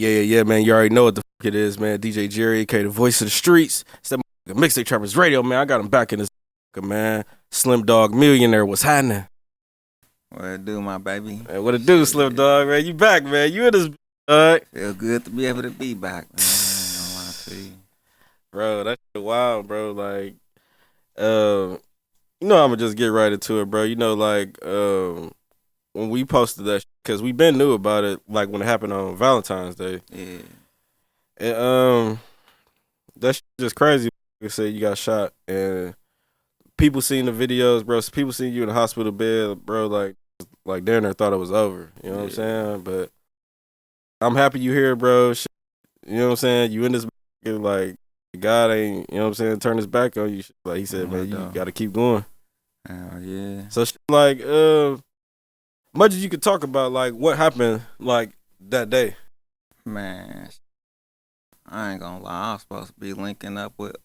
Yeah, man. You already know what the fuck it is, man. DJ Jerry, aka the voice of the streets. It's that Mixtape Trappers Radio, man. I got him back in this man. Slim Dawg Millionaire. What's happening? What it do, my baby? Man, what it do, Slim Dawg, man? You back, man. You in this, dog. Feel good to be able to be back, man. I don't want to see. Bro, that shit wild, bro. Like, I'm gonna just get right into it, bro. When we posted that, because we been knew about it, like when it happened on Valentine's Day. Yeah. And that shit just crazy. You say you got shot, and people seeing the videos, bro. People seeing you in the hospital bed, bro. Like down there thought it was over. You know what I'm saying? But I'm happy you here, bro. Shit, you know what I'm saying? You in this, like, God ain't, you know what I'm saying, turn his back on you. Like he said, man, you got to keep going. Hell yeah. So, like, much as you could talk about, like, what happened, like, that day. Man, I ain't gonna lie. I was supposed to be linking up with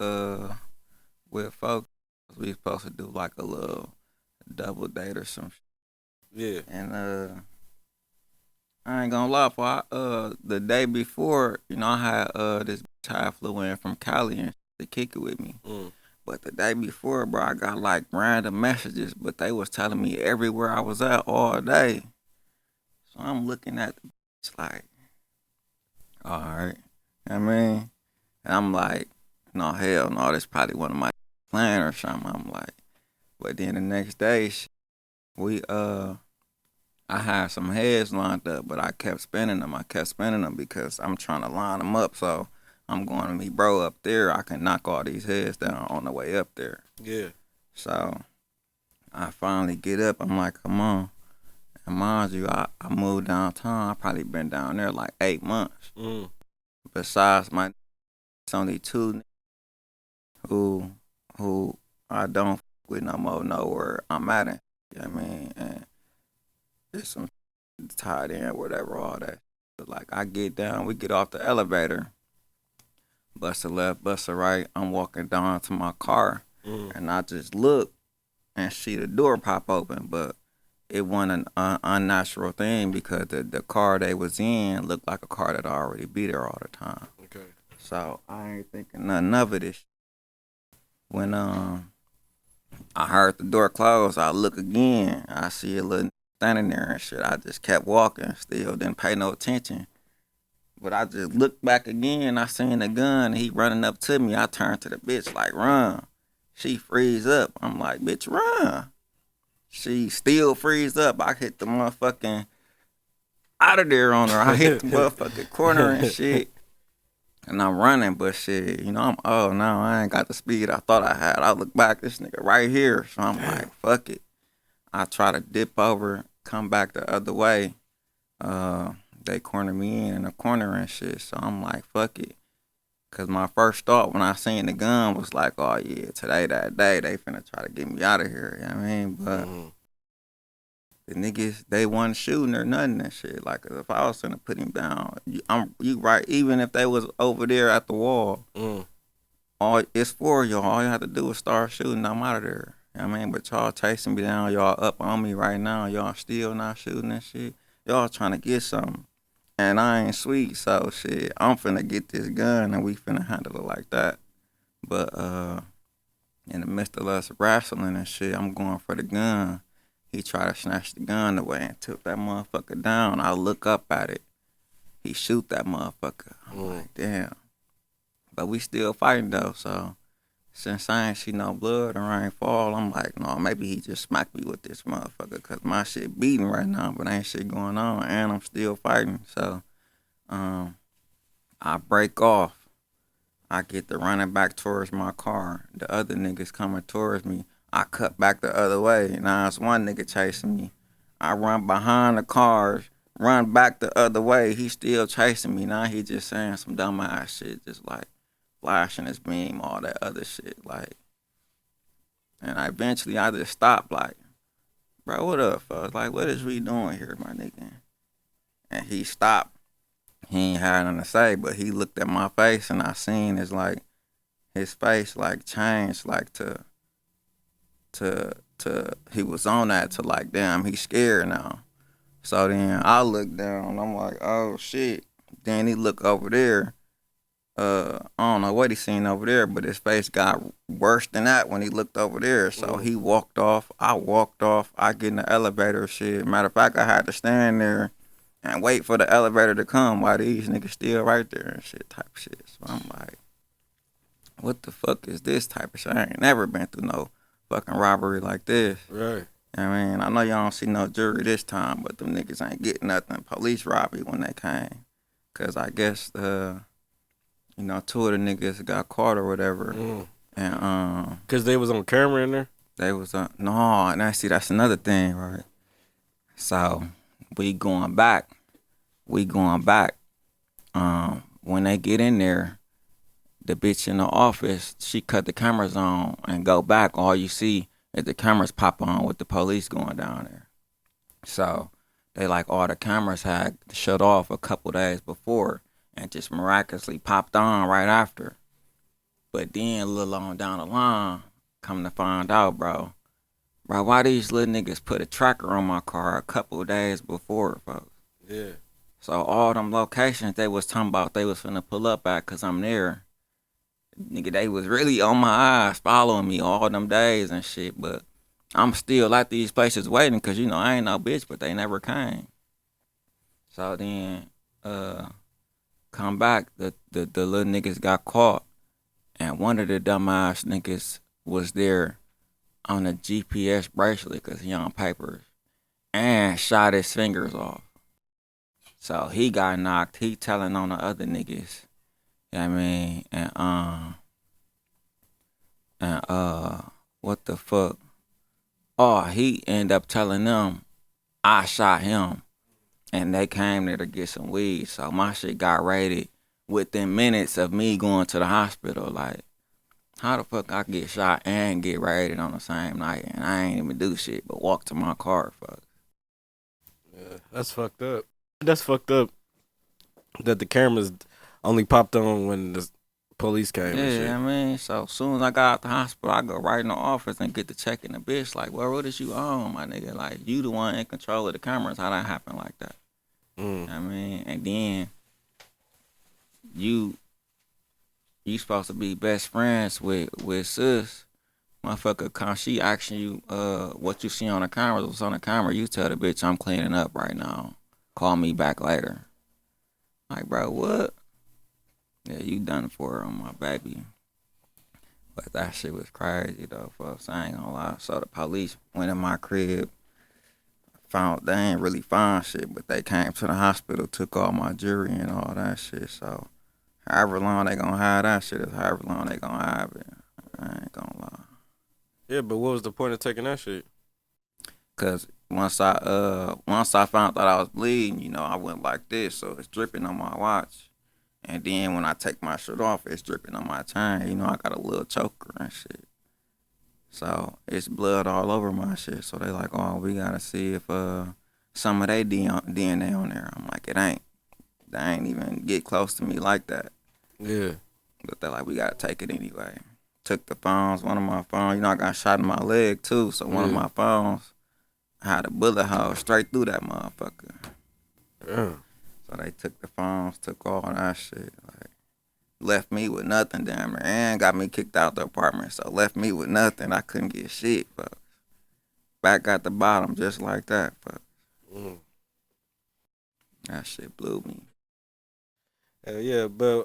folks. We supposed to do like a little double date or some shit. Yeah. And I ain't gonna lie, the day before, I had this bitch I flew in from Cali and to kick it with me. But the day before, bro, I got like random messages, but they was telling me everywhere I was at all day. So I'm looking at the bitch like, all right. I mean, and I'm like, no, hell no, this probably one of my plan or something. I'm like, but then the next day, I had some heads lined up, but I kept spinning them because I'm trying to line them up. So I'm going to meet bro up there. I can knock all these heads down on the way up there. Yeah. So I finally get up. I'm like, come on. And mind you, I moved downtown. I probably been down there like 8 months. Besides my, it's only two who I don't with no more, know where I'm at. You know what I mean? And there's some tied in, whatever, all that. But like, I get down, we get off the elevator, bust a left, bust a right. I'm walking down to my car, and I just look and see the door pop open, but it wasn't an unnatural thing because the car they was in looked like a car that already be there all the time. Okay. So I ain't thinking nothing of it. When I heard the door close, I look again. I see a little standing there and shit. I just kept walking, still didn't pay no attention. But I just looked back again. I seen the gun. He running up to me. I turned to the bitch like, run. She freeze up. I'm like, bitch, run. She still freeze up. I hit the motherfucking out of there on her. I hit the motherfucking corner and shit. And I'm running, but shit, I'm old now. I ain't got the speed I thought I had. I look back, this nigga right here. So I'm like, fuck it. I try to dip over, come back the other way. They corner me in a corner and shit. So I'm like, fuck it. Because my first thought when I seen the gun was like, oh yeah, today, that day, they finna try to get me out of here. You know what I mean? But the niggas, they wasn't shooting or nothing and shit. Like, if I was finna put him down, you right. Even if they was over there at the wall, it's for y'all. All you have to do is start shooting. I'm out of there. You know what I mean? But y'all chasing me down. Y'all up on me right now. Y'all still not shooting and shit. Y'all trying to get something. And I ain't sweet, so shit, I'm finna get this gun and we finna handle it like that. But in the midst of us wrestling and shit, I'm going for the gun. He tried to snatch the gun away and took that motherfucker down. I look up at it. He shoot that motherfucker. I'm like, damn. But we still fighting though, so since I ain't see no blood or I ain't fall, I'm like, no, maybe he just smacked me with this motherfucker because my shit beating right now, but ain't shit going on, and I'm still fighting. So I break off. I get to running back towards my car. The other niggas coming towards me. I cut back the other way. Now it's one nigga chasing me. I run behind the cars, run back the other way. He still chasing me. Now he just saying some dumb ass shit, just like flashing his beam, all that other shit, like. And eventually I just stopped, like, bro, what up, folks? Like, what is we doing here, my nigga? And he stopped. He ain't had nothing to say, but he looked at my face, and I seen his face, like, changed, like, to he was on that to, like, damn, he scared now. So then I looked down, I'm like, oh, shit. Then he look over there. I don't know what he seen over there, but his face got worse than that when he looked over there. So he walked off. I walked off. I get in the elevator. Shit. Matter of fact, I had to stand there and wait for the elevator to come while these niggas still right there and shit type of shit. So I'm like, what the fuck is this type of shit? I ain't never been through no fucking robbery like this. Right. I mean, I know y'all don't see no jury this time, but them niggas ain't getting nothing. Police robbed me when they came. Cause I guess you know, two of the niggas got caught or whatever. And Cause they was on camera in there. they was no, and I see that's another thing, right? So we going back. When they get in there, the bitch in the office, she cut the cameras on and go back. All you see is the cameras pop on with the police going down there. So they like all the cameras had shut off a couple days before and just miraculously popped on right after. But then a little on down the line, come to find out, bro, why these little niggas put a tracker on my car a couple of days before, folks? Yeah. So all them locations they was talking about they was finna pull up at cause I'm there. Nigga, they was really on my eyes following me all them days and shit, but I'm still at these places waiting cause you know I ain't no bitch, but they never came. So then, come back, the little niggas got caught, and one of the dumbass niggas was there on a GPS bracelet because he on papers, and shot his fingers off. So he got knocked. He telling on the other niggas. You know what I mean? And what the fuck? Oh, he ended up telling them I shot him. And they came there to get some weed. So my shit got raided within minutes of me going to the hospital. Like, how the fuck I get shot and get raided on the same night? And I ain't even do shit but walk to my car, fuck. Yeah, that's fucked up. That's fucked up that the cameras only popped on when the police came and shit. Yeah, I mean, so as soon as I got out the hospital, I go right in the office and get to checking the bitch. Like, well, what is you on, my nigga? Like, you the one in control of the cameras. How that happen like that? I mean, and then you supposed to be best friends with sis. Motherfucker, she asking you what you see on the camera, what's on the camera, you tell the bitch I'm cleaning up right now. Call me back later. Like, bro, what? Yeah, you done for her on my baby. But that shit was crazy though, folks. I ain't gonna lie. So the police went in my crib, found they ain't really find shit, but they came to the hospital, took all my jewelry and all that shit. So however long they gonna have that shit is however long they gonna have it. I ain't gonna lie. Yeah, but what was the point of taking that shit? Cause once I found out I was bleeding, you know, I went like this, so it's dripping on my watch. And then when I take my shirt off, it's dripping on my chain. You know, I got a little choker and shit. So it's blood all over my shit. So they like, oh, we gotta see if some of their DNA on there. I'm like, it ain't. They ain't even get close to me like that. Yeah. But they're like, we gotta take it anyway. Took the phones, one of my phones. You know, I got shot in my leg too. So one of my phones had a bullet hole straight through that motherfucker. Yeah. So they took the phones, took all that shit. Like, left me with nothing damn near. And got me kicked out the apartment. So left me with nothing. I couldn't get shit, but back at the bottom just like that, but that shit blew me. Yeah, but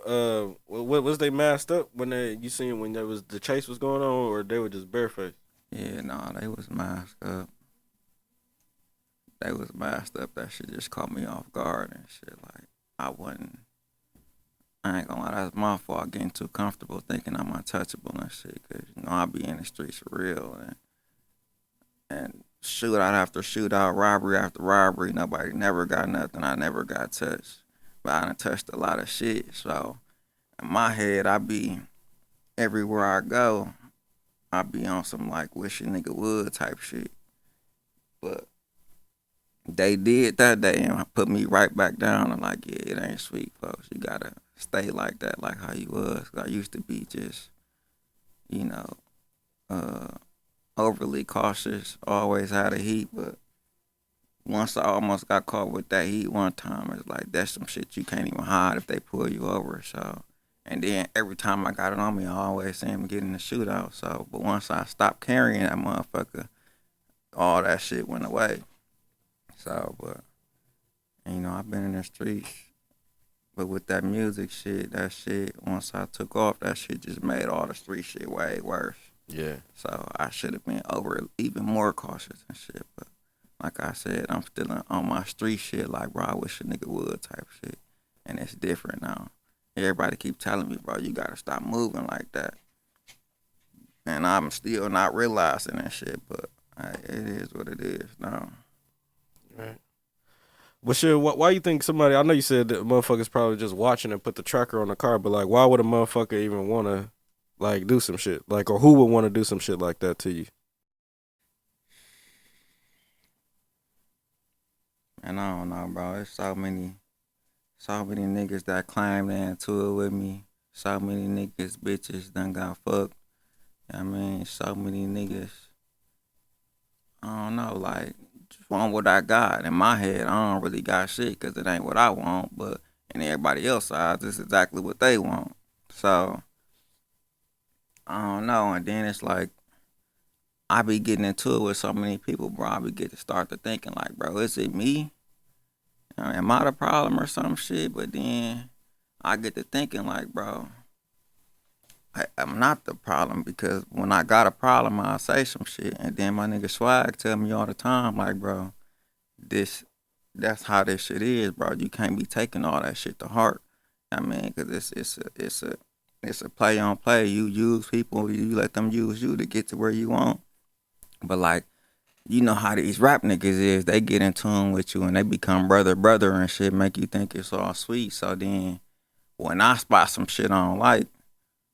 what was they masked up when you seen when there was the chase was going on, or they were just barefaced? Yeah, no, they was masked up. They was masked up. That shit just caught me off guard and shit. Like, I ain't gonna lie, that's my fault getting too comfortable thinking I'm untouchable and shit. Cause, you know, I be in the streets for real. And shootout after shootout, robbery after robbery, nobody never got nothing. I never got touched. But I done touched a lot of shit. So, in my head, I be, everywhere I go, I be on some, like, wish a nigga would type shit. But they did that day and put me right back down and like, yeah, it ain't sweet, folks. You gotta stay like that, like how you was. I used to be just, you know, overly cautious, always had a heat, but once I almost got caught with that heat one time, it's like that's some shit you can't even hide if they pull you over. So, and then every time I got it on me, I always see him get in the shootout. So, but once I stopped carrying that motherfucker, all that shit went away. So, but I've been in the streets. But with that music shit, that shit, once I took off, that shit just made all the street shit way worse. Yeah. So I should have been even more cautious and shit. But like I said, I'm still on my street shit like, bro, I wish a nigga would type shit. And it's different now. Everybody keep telling me, bro, you gotta stop moving like that. And I'm still not realizing that shit, but it is what it is now. Right. But shit, why you think somebody? I know you said that motherfuckers probably just watching and put the tracker on the car, but like, why would a motherfucker even want to like do some shit like, or who would want to do some shit like that to you? And I don't know, bro. It's so many niggas that climbed into it with me. So many niggas, bitches done got fucked. I mean, so many niggas. I don't know, like, just want what I got. In my head, I don't really got shit because it ain't what I want, but in everybody else's eyes, it's exactly what they want. So, I don't know. And then it's like, I be getting into it with so many people, bro. I be get to start to thinking like, bro, is it me? Am I the problem or some shit? But then I get to thinking like, bro, I'm not the problem because when I got a problem, I'll say some shit. And then my nigga Swag tell me all the time, like, bro, that's how this shit is, bro. You can't be taking all that shit to heart. I mean, because it's a play on play. You use people, you let them use you to get to where you want. But like, you know how these rap niggas is, they get in tune with you and they become brother and shit, make you think it's all sweet. So then when I spot some shit I don't like,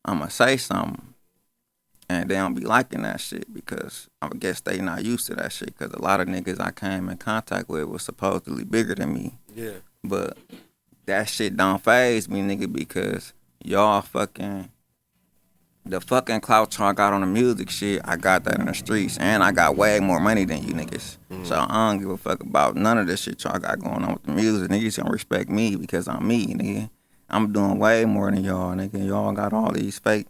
I'ma say something. And they don't be liking that shit because I guess they not used to that shit because a lot of niggas I came in contact with was supposedly bigger than me. Yeah. But that shit don't faze me, nigga, because y'all the fucking clout y'all got on the music shit, I got that in the streets. And I got way more money than you niggas. So I don't give a fuck about none of this shit y'all got going on with the music. Niggas don't respect me because I'm me, nigga. I'm doing way more than y'all, nigga. Y'all got all these fake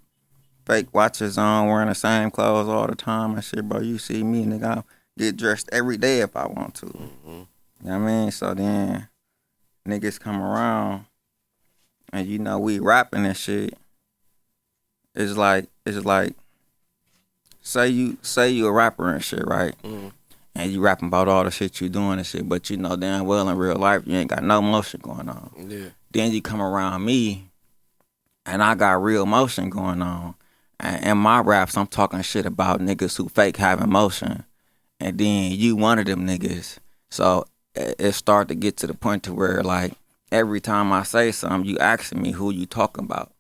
watches on, wearing the same clothes all the time and shit, bro. You see me, nigga, I get dressed every day if I want to. You know what I mean? So then niggas come around and we rapping and shit. It's like say you a rapper and shit, right? And you rapping about all the shit you doing and shit, but damn well in real life you ain't got no motion going on. Yeah. Then you come around me and I got real motion going on. And in my raps, I'm talking shit about niggas who fake having motion. And then you one of them niggas. So it start to get to the point to where, like, every time I say something, you asking me who you talking about.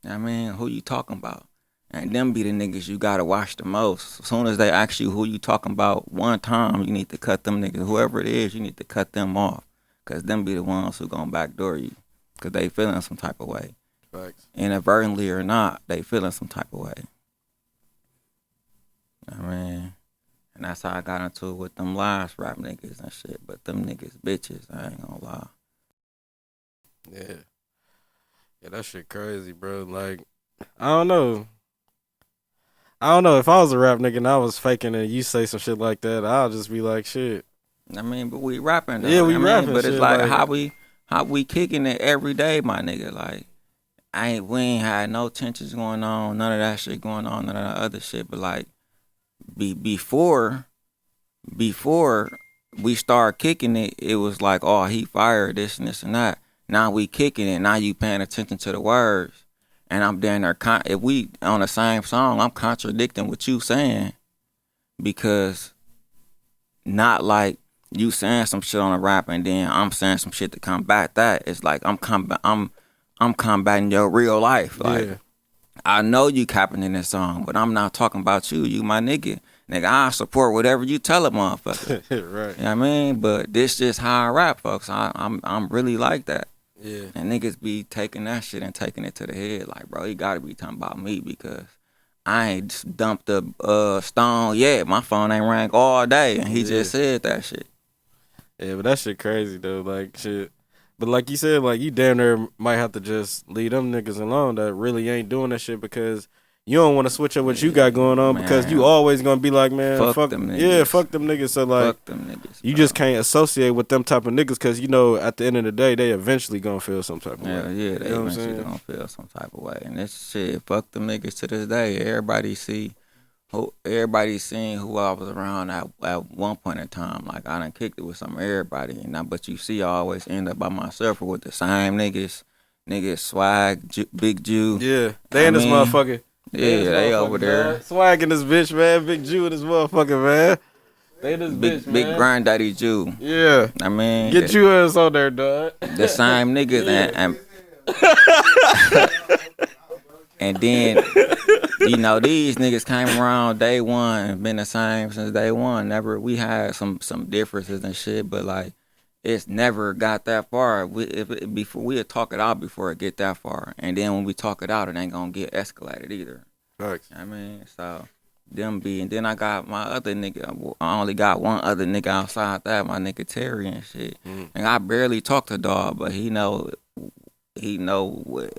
You know what I mean? Who you talking about? And them be the niggas you gotta watch the most. As soon as they ask you who you talking about one time, you need to cut them niggas. Whoever it is, you need to cut them off. Because them be the ones who gonna backdoor you. Because they feeling some type of way. Facts. Inadvertently or not, they feeling some type of way. I mean, and that's how I got into it with them last rap niggas and shit. But them niggas bitches, I ain't gonna lie. Yeah. Yeah, that shit crazy, bro. Like, I don't know. If I was a rap nigga and I was faking and you say some shit like that, I'll just be like, shit. I mean, but we rapping though. Yeah, we rapping. But it's shit, like how we kicking it every day, my nigga. Like, we ain't had no tensions going on, none of that shit going on, none of that other shit. But like, before we start kicking it, it was like, oh, he fired this and this and that. Now we kicking it. Now you paying attention to the words, and I'm down there. If we on the same song, I'm contradicting what you saying because not like you saying some shit on a rap and then I'm saying some shit to combat that. It's like I'm combating your real life. Like, yeah. I know you capping in this song, but I'm not talking about you. You my nigga. Nigga, I support whatever you tell a motherfucker. Right. You know what I mean? But this just how I rap, folks. I'm really like that. Yeah. And niggas be taking that shit and taking it to the head. Like, bro, he gotta be talking about me because I ain't dumped a stone yet. My phone ain't rang all day. And he just said that shit. Yeah, but that shit crazy though. Like shit. But like you said, like you damn near might have to just leave them niggas alone that really ain't doing that shit because you don't want to switch up what you got Yeah, going on because you man. always gonna be like, man, Fuck fuck them yeah, niggas. fuck them niggas. So like Fuck them niggas, you just bro. can't associate with them type of niggas because you know at the end of the day they eventually gonna feel some type of way. Hell yeah, You they know what I'm eventually saying? gonna feel some type of way. And this shit, fuck them niggas to this day. Everybody seen who I was around at one point in time. Like I done kicked it with some everybody, and but you see, I always end up by myself or with the same niggas swag, Big Jew. Yeah, they I in this mean, motherfucker. They in yeah, this they over motherfucker, man. there. Swagging this bitch, man. Big Jew in this motherfucker, man. They this bitch, Big man. granddaddy Jew. Yeah. I mean, Get you ass on there, dog. the same niggas, Yeah. and then these niggas came around day one, been the same since day one. Never, we had some differences and shit, but like it's never got that far. Before we'll talk it out before it get that far, and then when we talk it out, it ain't gonna get escalated either. Facts. I mean, so and then I got my other nigga. I only got one other nigga outside that, my nigga Terry and shit. And I barely talk to Dawg, but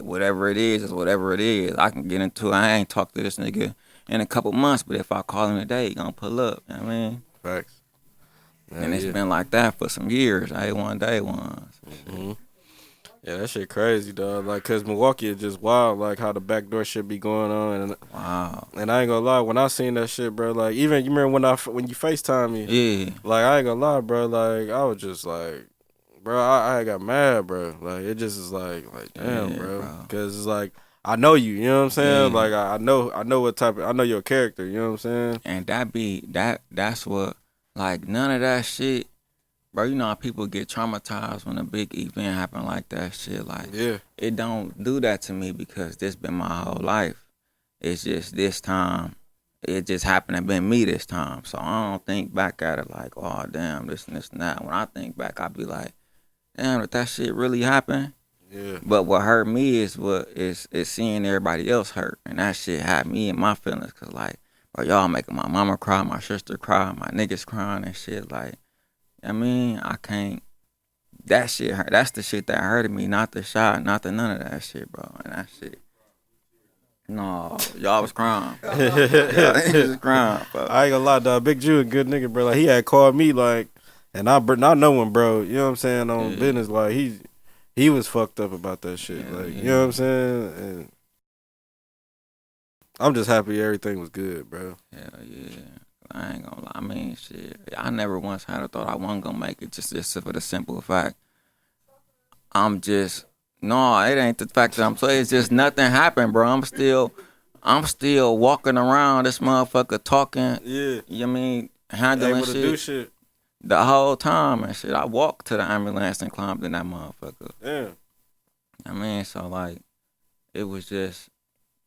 whatever it is whatever it is. I can get into it. I ain't talked to this nigga in a couple months, but if I call him today, he gonna pull up. You know what I mean? Facts. And it's been like that for some years. I ain't one day once. Yeah, that shit crazy, dog. Like, cause Milwaukee is just wild. Like how the backdoor shit be going on, Wow. and I ain't gonna lie. When I seen that shit, bro, like even you remember when you Facetime me, Yeah. like I ain't gonna lie, bro. Like I was just like, bro, I got mad, bro. Like it just is like damn, Yeah, bro. bro. Cause it's like I know you. You know what I'm saying? Yeah. Like I know what type of I know your character. You know what I'm saying? And that's what, like, none of that shit, bro. You know how people get traumatized when a big event happen like that shit. Like, Yeah. it don't do that to me because this been my whole life. It's just this time, it just happened to been me this time. So I don't think back at it like, oh damn, this and this and that. When I think back, I be like, damn, if that shit really happened. Yeah. But what hurt me is seeing everybody else hurt, and that shit had me in my feelings. Cause like, bro, y'all making my mama cry, my sister cry, my niggas crying and shit. Like, I mean, I can't. That shit hurt. That's the shit that hurted me, not the shot, not the none of that shit, bro. And that shit. No, y'all was crying. Y'all niggas was crying, bro. I ain't gonna lie, dog. Big Jew a good nigga, bro. Like he had called me like, and I know him, bro. You know what I'm saying on Yeah. business. Like he was fucked up about that shit. Yeah, like yeah. you know what I'm saying. And I'm just happy everything was good, bro. Hell yeah. I ain't gonna lie. I mean, shit. I never once had a thought I wasn't gonna make it just for the simple fact. No, it ain't the fact that I'm saying. It's just nothing happened, bro. I'm still walking around this motherfucker talking. Yeah, You know what I mean? Handling able to do shit shit. the whole time and shit. I walked to the ambulance and climbed in that motherfucker. Yeah, I mean, so like, it was just,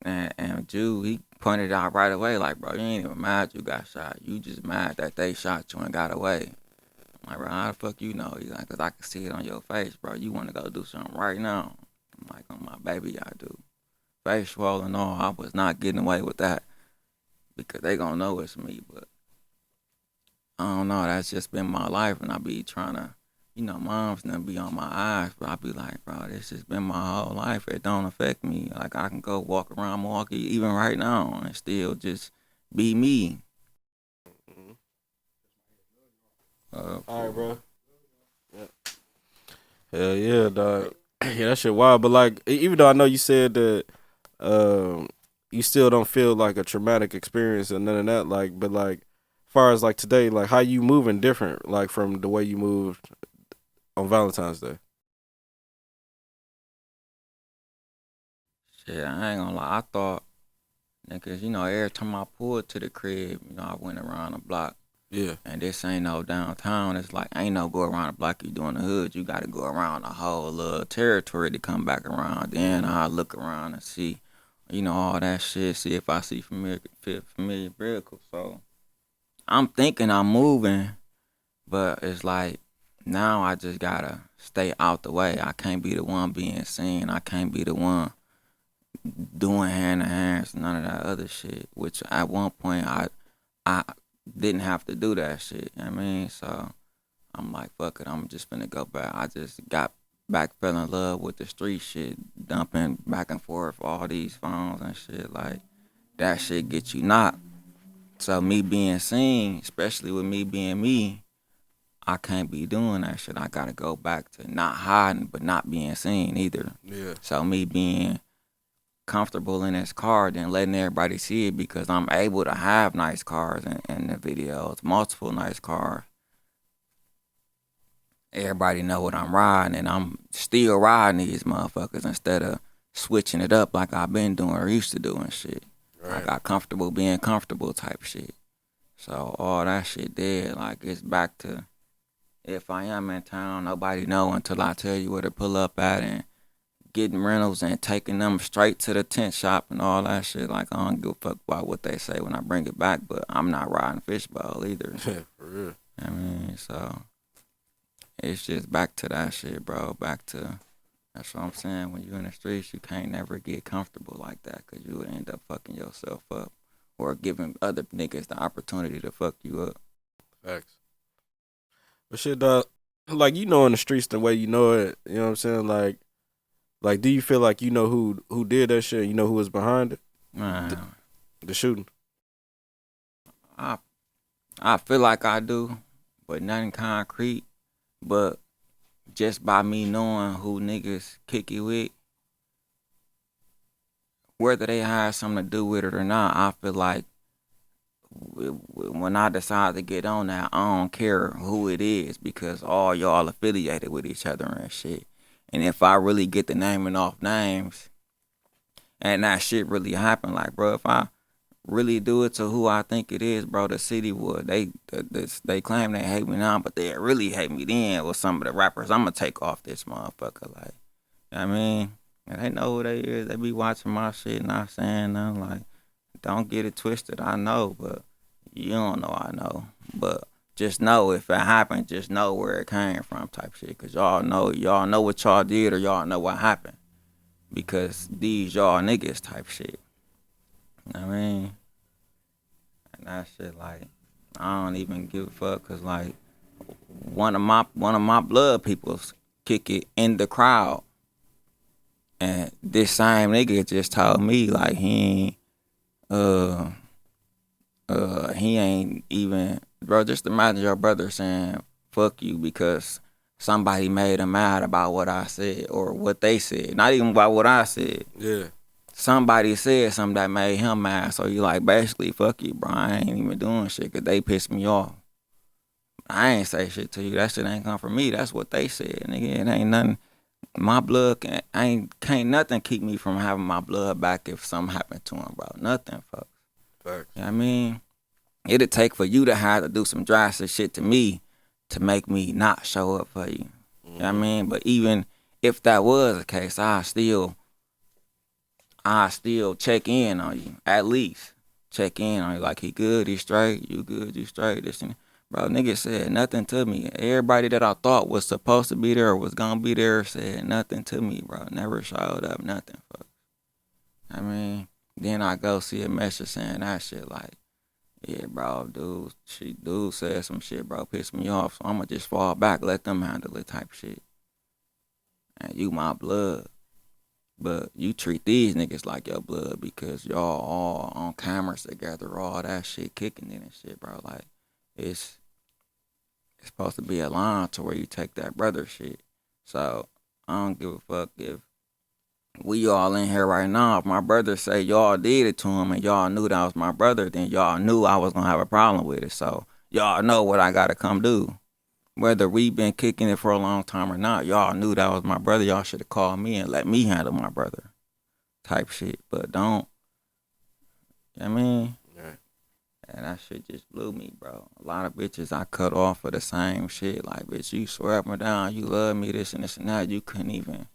and Jew, he pointed out right away, like, bro, you ain't even mad you got shot. You just mad that they shot you and got away. I'm like, bro, how the fuck you know? He's like, cause I can see it on your face, bro. You want to go do something right now. I'm like, on my baby, I do. Face swollen, all. I was not getting away with that because they gonna know it's me, but I don't know. That's just been my life, and I be trying to, mom's gonna be on my eyes, but I be like, bro, this has been my whole life. It don't affect me. Like I can go walk around Milwaukee even right now and still just be me. all right, bro. Yeah. Hell yeah, dog. Yeah, that shit wild. But like, even though I know you said that, you still don't feel like a traumatic experience and none of that. Like, but like, as far as like today, like how you moving different, like from the way you moved on Valentine's Day. Shit, I ain't gonna lie. I thought, because, every time I pulled to the crib, I went around the block. Yeah. And this ain't no downtown. It's like, ain't no go around the block you doing the hood. You got to go around the whole little territory to come back around. Then I look around and see, all that shit. See if I see familiar vehicles. So I'm thinking I'm moving, but it's like now I just got to stay out the way. I can't be the one being seen. I can't be the one doing hand to hands, none of that other shit. Which at one point I didn't have to do that shit. You know what I mean? So I'm like, fuck it, I'm just finna go back. I just got back, fell in love with the street shit, dumping back and forth all these phones and shit. Like, that shit get you knocked. So me being seen, especially with me being me, I can't be doing that shit. I gotta go back to not hiding, but not being seen either. Yeah. So me being comfortable in this car, then letting everybody see it because I'm able to have nice cars in the videos, multiple nice cars. Everybody know what I'm riding, and I'm still riding these motherfuckers instead of switching it up like I've been doing or used to doing shit. I Right. got comfortable being comfortable type shit. So all that shit dead. Like, it's back to, if I am in town, nobody know until I tell you where to pull up at, and getting rentals and taking them straight to the tent shop and all that shit. Like, I don't give a fuck about what they say when I bring it back, but I'm not riding fishbowl either. Yeah, for real. I mean, so it's just back to that shit, bro. Back to, that's what I'm saying. When you in the streets, you can't never get comfortable like that, because you would end up fucking yourself up or giving other niggas the opportunity to fuck you up. Facts. But shit, dog, like, you know, in the streets the way you know it, you know what I'm saying? Like, do you feel like you know who did that shit? You know who was behind it? Man, The shooting. I feel like I do, but nothing concrete. But just by me knowing who niggas kick it with, whether they have something to do with it or not, I feel like when I decide to get on that, I don't care who it is, because all y'all affiliated with each other and shit. And if I really get the naming off names and that shit really happen, like, bro, if I really do it to who I think it is, bro, the city would. They claim they hate me now, but they really hate me then with some of the rappers. I'm gonna take off this motherfucker, like, you know what I mean? And they know who they is. They be watching my shit, not saying nothing. Like, don't get it twisted. I know, but you don't know I know. But just know if it happened, just know where it came from type shit. Cause y'all know what y'all did, or y'all know what happened. Because these y'all niggas type shit. You know what I mean? And that shit, like, I don't even give a fuck, cause like one of my blood peoples kick it in the crowd. And this same nigga just told me, like, he ain't even, bro, just imagine your brother saying fuck you because somebody made him mad about what I said or what they said. Not even about what I said. Yeah. Somebody said something that made him mad. So you like, basically, fuck you, bro. I ain't even doing shit because they pissed me off. I ain't say shit to you. That shit ain't come from me. That's what they said, nigga. It ain't nothing. My blood can't nothing keep me from having my blood back if something happened to him, bro. Nothing, fuck. Facts. You know what I mean? It'd take for you to have to do some drastic shit to me to make me not show up for you. You know what I mean? But even if that was the case, I still check in on you. At least check in on you. Like, he good, he straight, you good, you straight. This and bro, nigga said nothing to me. Everybody that I thought was supposed to be there or was gonna be there said nothing to me, bro. Never showed up, nothing, fuck. I mean, then I go see a message saying that shit, like, yeah, bro, dude said some shit, bro, pissed me off, so I'ma just fall back, let them handle it type shit. And you my blood. But you treat these niggas like your blood because y'all all on cameras together, all that shit kicking in and shit, bro. Like, it's supposed to be a line to where you take that brother shit. So I don't give a fuck if we all in here right now. If my brother say y'all did it to him and y'all knew that was my brother, then y'all knew I was gonna have a problem with it. So y'all know what I gotta come do. Whether we been kicking it for a long time or not, y'all knew that was my brother. Y'all should have called me and let me handle my brother type shit. But don't, you know what I mean? Right. And that shit just blew me, bro. A lot of bitches I cut off for the same shit. Like, bitch, you swear up and down, you love me, this and this and that. You couldn't even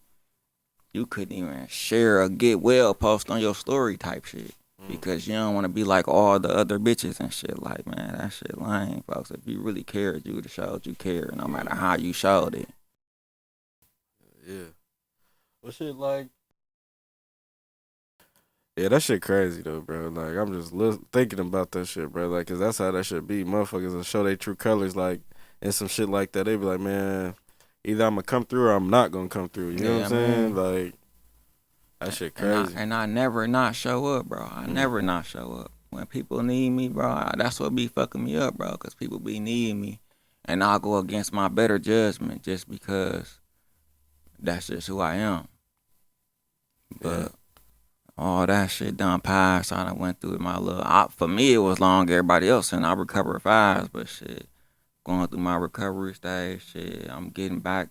share a get well post on your story type shit. Because you don't want to be like all the other bitches and shit. Like, man, that shit lame, folks. If you really cared, you would have showed you care, no matter how you showed it. Yeah. Well, shit, like, yeah, that shit crazy though, bro. Like, I'm just thinking about that shit, bro. Like, cause that's how that should be. Motherfuckers will show their true colors. Like, and some shit like that, they be like, man, either I'm gonna come through or I'm not gonna come through. You know what I'm saying? Like, that shit crazy. And I never not show up, bro. I never not show up. When people need me, bro, that's what be fucking me up, bro. Because people be needing me. And I'll go against my better judgment just because that's just who I am. But all that shit done passed. I done went through my for me, it was long. Everybody else, and I recovered fast. But shit, going through my recovery stage, shit, I'm getting back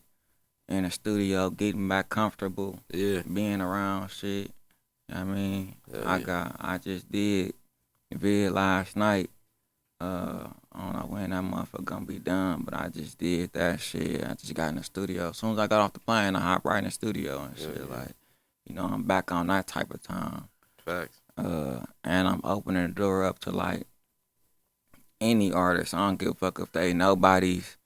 in the studio, getting back comfortable. Yeah. Being around shit. I mean, I just did vid last night. I don't know when that motherfucker gonna be done, but I just did that shit. I just got in the studio. As soon as I got off the plane, I hopped right in the studio and shit. Like, you know, I'm back on that type of time. Facts. And I'm opening the door up to like any artist. I don't give a fuck if they nobodies,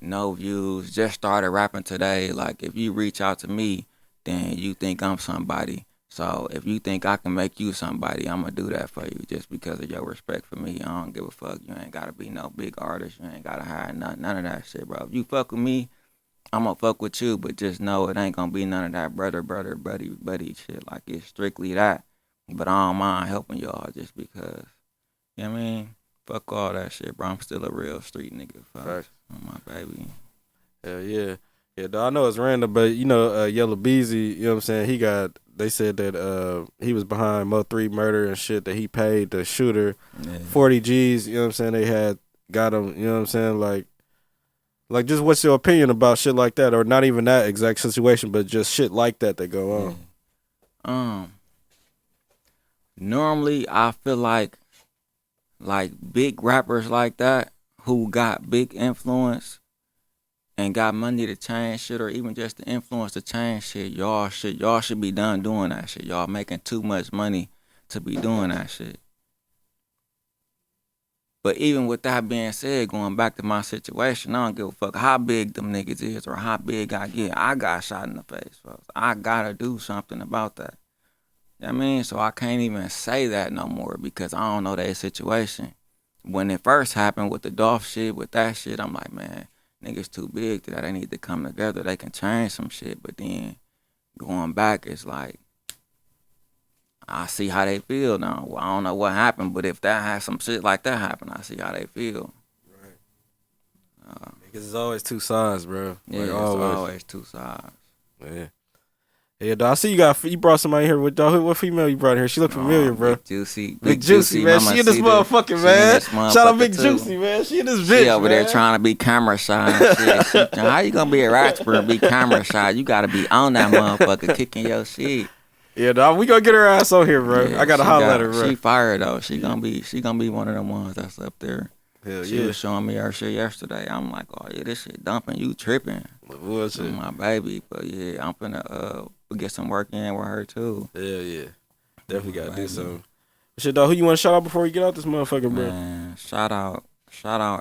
no views, just started rapping today. Like, if you reach out to me, then you think I'm somebody. So if you think I can make you somebody, I'm gonna do that for you just because of your respect for me. I don't give a fuck. You ain't gotta be no big artist. You ain't gotta hire none of that shit, bro. If you fuck with me, I'm gonna fuck with you, but just know it ain't gonna be none of that brother, buddy shit. Like, it's strictly that. But I don't mind helping y'all just because, you know what I mean? Fuck all that shit, bro. I'm still a real street nigga. Fuck my baby. Hell yeah. Yeah, dog, I know it's random, but you know, Yellow Beezy, you know what I'm saying? They said that he was behind Mo3 murder and shit, that he paid the shooter 40 G's, you know what I'm saying? They got him, you know what I'm saying? Like, just what's your opinion about shit like that? Or not even that exact situation, but just shit like that go on. Normally, I feel like big rappers like that who got big influence and got money to change shit, or even just the influence to change shit, y'all should be done doing that shit. Y'all making too much money to be doing that shit. But even with that being said, going back to my situation, I don't give a fuck how big them niggas is or how big I get. I got shot in the face, folks. I gotta do something about that. You know what I mean? So I can't even say that no more because I don't know their situation. When it first happened with the Dolph shit, with that shit, I'm like, man, niggas too big to that. They need to come together. They can change some shit. But then going back, it's like, I see how they feel now. Well, I don't know what happened, but if that has some shit like that happen, I see how they feel. Right. Because it's always two sides, bro. Yeah, like, it's always two sides. Yeah. Yeah, dog. I see you brought somebody here with dog. What female you brought here? She look familiar, bro. Big Juicy, Big Juicy, man. She in this motherfucking, man. Shout out Big Juicy, man. She in this bitch, She over there trying to be camera shy and shit. How you gonna be a rapper and be camera shy? You gotta be on that motherfucker kicking your shit. Yeah, dog. We gonna get her ass on here, bro. Yeah, I gotta holler at her, bro. She fired though. She gonna be one of them ones that's up there. Hell She was showing me her shit yesterday. I'm like, oh yeah, this shit dumping. You tripping? What's it? My baby, but yeah, I'm finna get some work in with her too. Yeah. Definitely gotta do something. Shit, dog. Who you want to shout out before you get out this motherfucker, bro? Man, shout out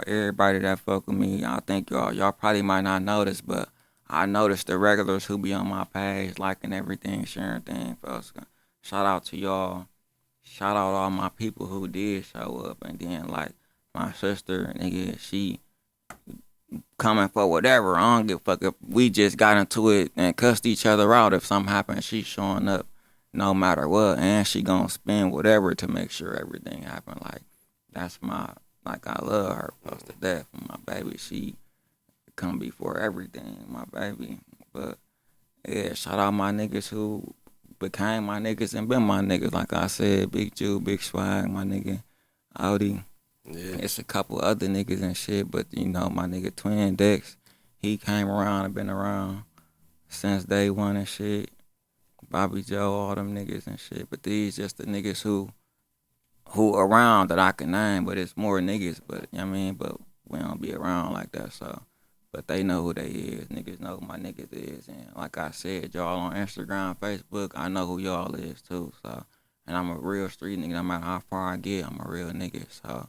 everybody that fuck with me. I think y'all probably might not notice, but I noticed the regulars who be on my page, liking everything, sharing things. Folks. Shout out to y'all. Shout out all my people who did show up, and then like my sister, nigga, she coming for whatever. I don't give a fuck if we just got into it and cussed each other out. If something happened, she's showing up no matter what, and she gonna spend whatever to make sure everything happen. Like, that's I love her close to death. My baby, she come before everything, my baby. But yeah, shout out my niggas who became my niggas and been my niggas. Like I said, Big Jew, Big Swag, my nigga Audi. Yeah. It's a couple other niggas and shit, but you know, my nigga Twin Dex, he came around and been around since day one and shit. Bobby Joe, all them niggas and shit. But these just the niggas who around that I can name, but it's more niggas, but you know what I mean? But we don't be around like that, so. But they know who they is. Niggas know who my niggas is. And like I said, y'all on Instagram, Facebook, I know who y'all is too. So, and I'm a real street nigga. No matter how far I get, I'm a real nigga. So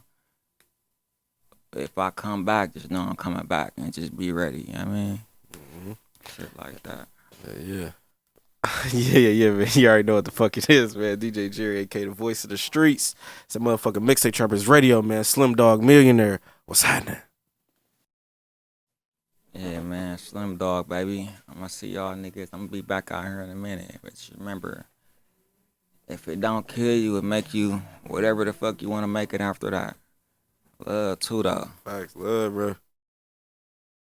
if I come back, just know I'm coming back and just be ready. You know what I mean? Mm-hmm. Shit like that. Yeah. yeah, man. You already know what the fuck it is, man. DJ Jerry, a.k.a. the voice of the streets. It's a motherfucking Mixtape Trappers Radio, man. Slim Dawg Millionaire. What's happening? man. Slim Dog, baby. I'm gonna see y'all niggas. I'm gonna be back out here in a minute. But just remember, if it don't kill you, it make you whatever the fuck you want to make it after that. Love too, though. Facts, love, bro.